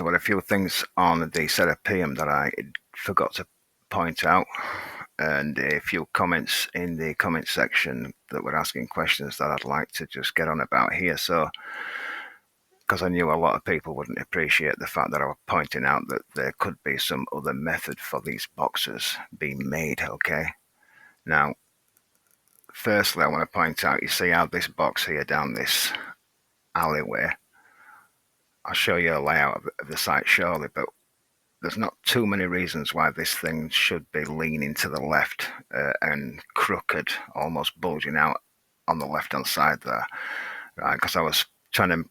There were a few things on the SERAPEUM that I forgot to point out, and a few comments in the comment section that were asking questions that I'd like to just get on about here. So, because I knew a lot of people wouldn't appreciate the fact that I was pointing out that there could be some other method for these boxes being made, okay? Now, firstly, I want to point out, you see how this box here down this alleyway, I'll show you a layout of the site shortly, but there's not too many reasons why this thing should be leaning to the left and crooked, almost bulging out on the left hand side there, right? Because I was trying to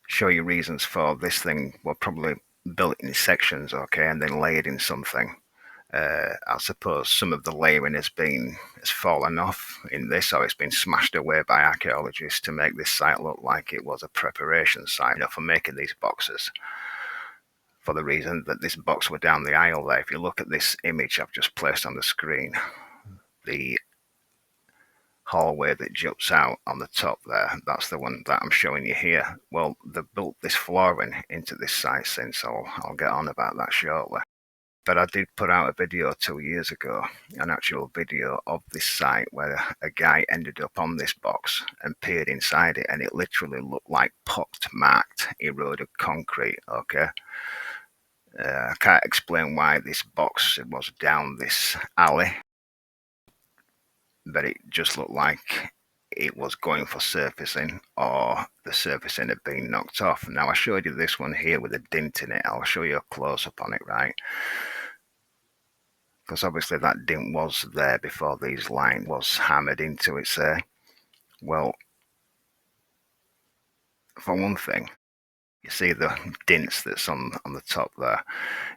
show you reasons for this thing were probably built in sections, okay, and then layered in something. I suppose some of the layering has fallen off in this, or it's been smashed away by archaeologists to make this site look like it was a preparation site, for making these boxes. For the reason that this box were down the aisle there. If you look at this image I've just placed on the screen, the hallway that juts out on the top there, that's the one that I'm showing you here. Well, they've built this flooring into this site since, so I'll get on about that shortly. But I did put out a video 2 years ago, an actual video of this site where a guy ended up on this box and peered inside it, and it literally looked like pocked, marked, eroded concrete, okay? I can't explain why this box was down this alley, but it just looked like it was going for surfacing, or the surfacing had been knocked off. Now, I showed you this one here with a dint in it. I'll show you a close-up on it, right? Because obviously that dint was there before these lines was hammered into it, say. Well, for one thing, you see the dints that's on the top there.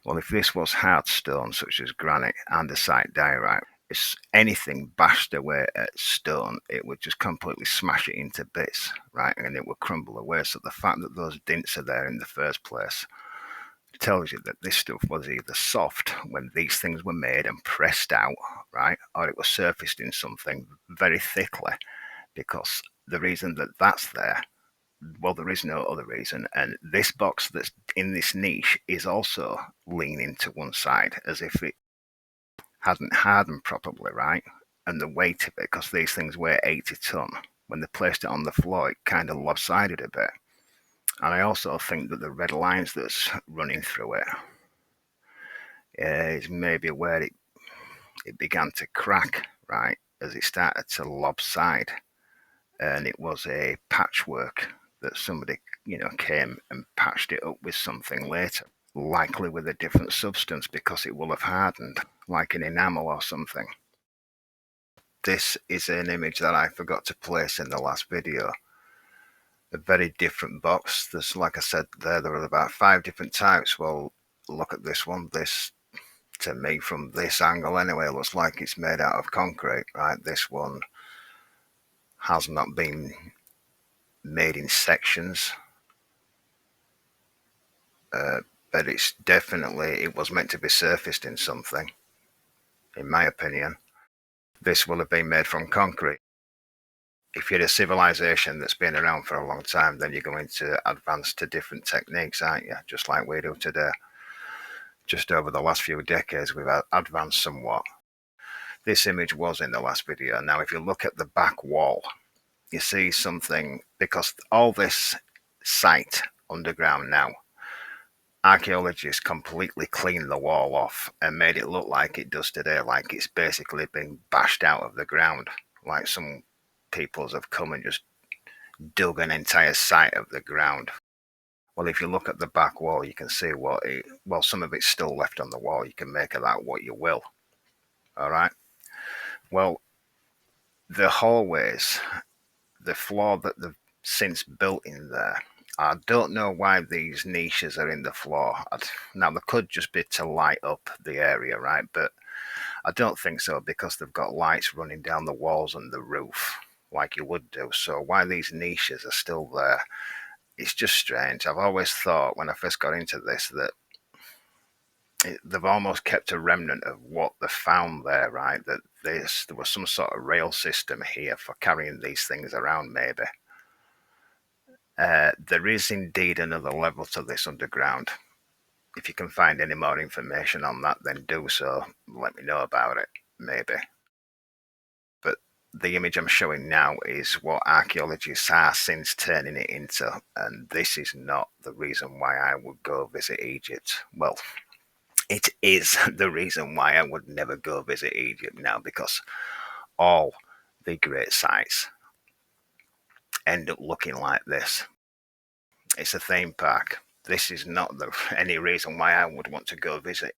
Well, if this was hard stone, such as granite, andesite, diorite, if anything bashed away at stone, it would just completely smash it into bits, right? And it would crumble away. So the fact that those dints are there in the first place tells you that this stuff was either soft when these things were made and pressed out, right? Or it was surfaced in something very thickly, because the reason that that's there, well, there is no other reason. And this box that's in this niche is also leaning to one side, as if it hadn't hardened properly, right? And the weight of it, because these things weigh 80 ton, when they placed it on the floor, it kind of lopsided a bit. And I also think that the red lines that's running through it is maybe where it began to crack, right, as it started to lopside. And it was a patchwork that somebody, came and patched it up with something later, likely with a different substance, because it will have hardened, like an enamel or something. This is an image that I forgot to place in the last video. A very different box. There's, like I said there were about 5 different types. Well, look at this one. This, to me, from this angle anyway, looks like it's made out of concrete, right? This one has not been made in sections, but it's definitely, it was meant to be surfaced in something, in my opinion. This will have been made from concrete. If you're a civilization that's been around for a long time, then you're going to advance to different techniques, aren't you? Just like we do today. Just over the last few decades, we've advanced somewhat. This image was in the last video. Now, if you look at the back wall, you see something, because all this site underground now, archaeologists completely cleaned the wall off and made it look like it does today, like it's basically been bashed out of the ground, like some peoples have come and just dug an entire site of the ground. Well, if you look at the back wall, you can see some of it's still left on the wall. You can make of that what you will. All right. Well, the hallways, the floor that they've since built in there, I don't know why these niches are in the floor. Now, they could just be to light up the area, right? But I don't think so, because they've got lights running down the walls and the roof like you would do. So why these niches are still there, it's just strange. I've always thought when I first got into this that they've almost kept a remnant of what they found there, right? That there was some sort of rail system here for carrying these things around, maybe. There is indeed another level to this underground. If you can find any more information on that, then do so. Let me know about it, maybe. But the image I'm showing now is what archaeologists are since turning it into, and this is not the reason why I would go visit Egypt. Well, it is the reason why I would never go visit Egypt now, because all the great sites end up looking like this. It's a theme park. This is not any reason why I would want to go visit